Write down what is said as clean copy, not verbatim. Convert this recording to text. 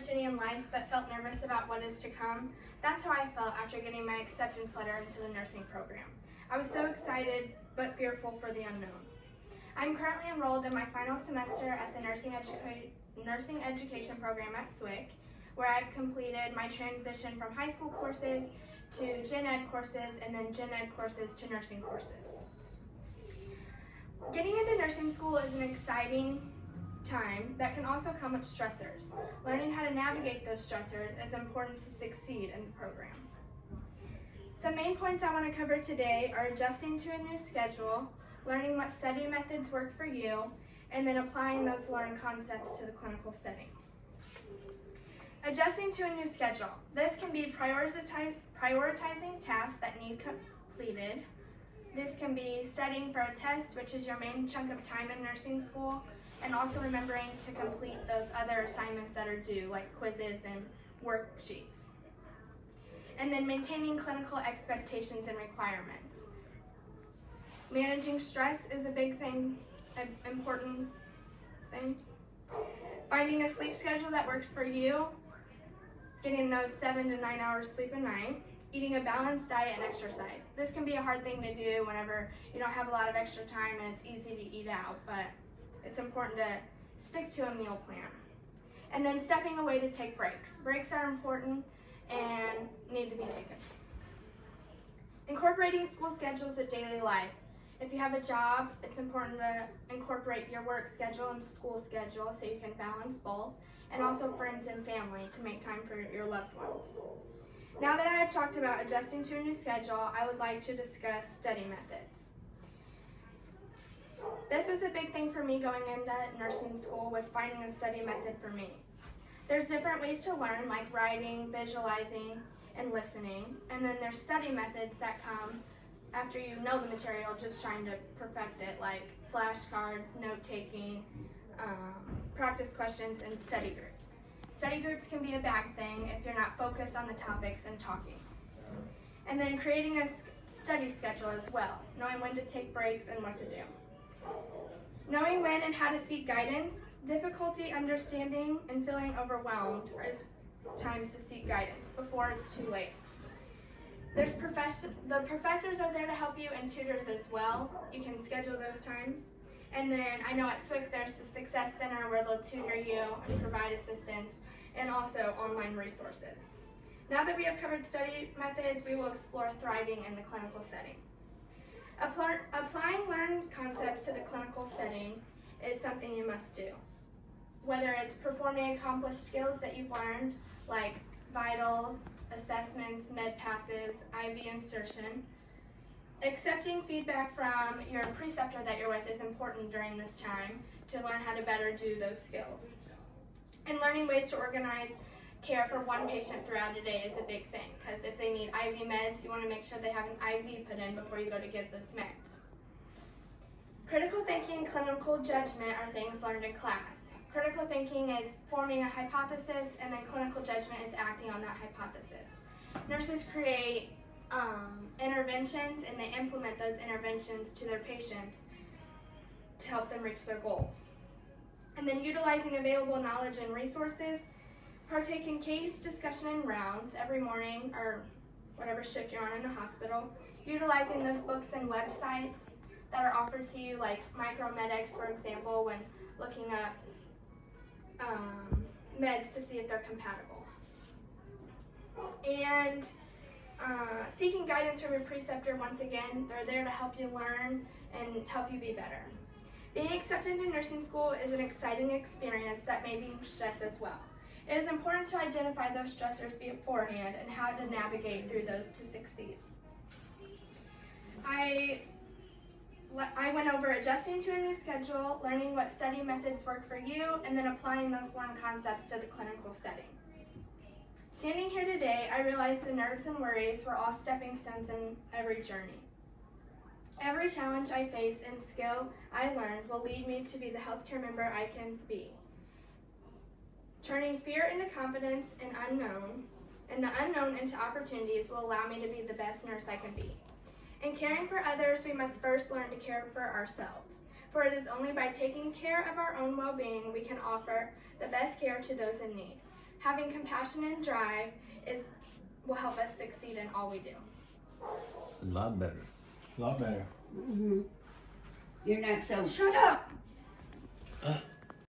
opportunity in life but felt nervous about what is to come. That's how I felt after getting my acceptance letter into the nursing program. I was so excited but fearful for the unknown. I'm currently enrolled in my final semester at the nursing education program at SWIC, where I've completed my transition from high school courses to gen ed courses and then gen ed courses to nursing courses. Getting into nursing school is an exciting time that can also come with stressors. Learning how to navigate those stressors is important to succeed in the program. Some main points I want to cover today are adjusting to a new schedule, learning what study methods work for you, and then applying those learned concepts to the clinical setting. Adjusting to a new schedule. This can be prioritizing tasks that need completed. This can be studying for a test, which is your main chunk of time in nursing school, and also remembering to complete those other assignments that are due, like quizzes and worksheets. And then maintaining clinical expectations and requirements. Managing stress is a big thing, an important thing. Finding a sleep schedule that works for you, getting those 7 to 9 hours sleep a night, eating a balanced diet and exercise. This can be a hard thing to do whenever you don't have a lot of extra time and it's easy to eat out, but it's important to stick to a meal plan. And then stepping away to take breaks. Breaks are important and need to be taken. Incorporating school schedules with daily life. If you have a job, it's important to incorporate your work schedule and school schedule so you can balance both, and also friends and family to make time for your loved ones. Now that I have talked about adjusting to a new schedule, I would like to discuss study methods. This was a big thing for me going into nursing school, was finding a study method for me. There's different ways to learn, like writing, visualizing, and listening, and then there's study methods that come after you know the material, just trying to perfect it, like flashcards, note-taking, practice questions, and study groups. Study groups can be a bad thing if you're not focused on the topics and talking. And then creating a study schedule as well, knowing when to take breaks and what to do. Knowing when and how to seek guidance. Difficulty understanding and feeling overwhelmed is times to seek guidance before it's too late. The professors are there to help you, and tutors as well. You can schedule those times. And then I know at SWIC there's the Success Center where they'll tutor you and provide assistance, and also online resources. Now that we have covered study methods, we will explore thriving in the clinical setting. Applying learned concepts to the clinical setting is something you must do. Whether it's performing accomplished skills that you've learned, like vitals, assessments, med passes, IV insertion. Accepting feedback from your preceptor that you're with is important during this time to learn how to better do those skills. And learning ways to organize care for one patient throughout a day is a big thing, because if they need IV meds, you want to make sure they have an IV put in before you go to get those meds. Critical thinking and clinical judgment are things learned in class. Critical thinking is forming a hypothesis, and then clinical judgment is acting on that hypothesis. Nurses create interventions, and they implement those interventions to their patients to help them reach their goals. And then utilizing available knowledge and resources, partake in case discussion and rounds every morning or whatever shift you're on in the hospital, utilizing those books and websites that are offered to you, like Micromedics, for example, when looking up meds to see if they're compatible. And seeking guidance from your preceptor, once again, they're there to help you learn and help you be better. Being accepted into nursing school is an exciting experience that may bring stress as well. It is important to identify those stressors beforehand and how to navigate through those to succeed. I went over adjusting to a new schedule, learning what study methods work for you, and then applying those learned concepts to the clinical setting. Standing here today, I realize the nerves and worries were all stepping stones in every journey. Every challenge I face and skill I learned will lead me to be the healthcare member I can be. Turning fear into confidence and the unknown into opportunities will allow me to be the best nurse I can be. In caring for others, we must first learn to care for ourselves, for it is only by taking care of our own well-being we can offer the best care to those in need. Having compassion and drive will help us succeed in all we do. A lot better. A lot better. You're not so. Shut up!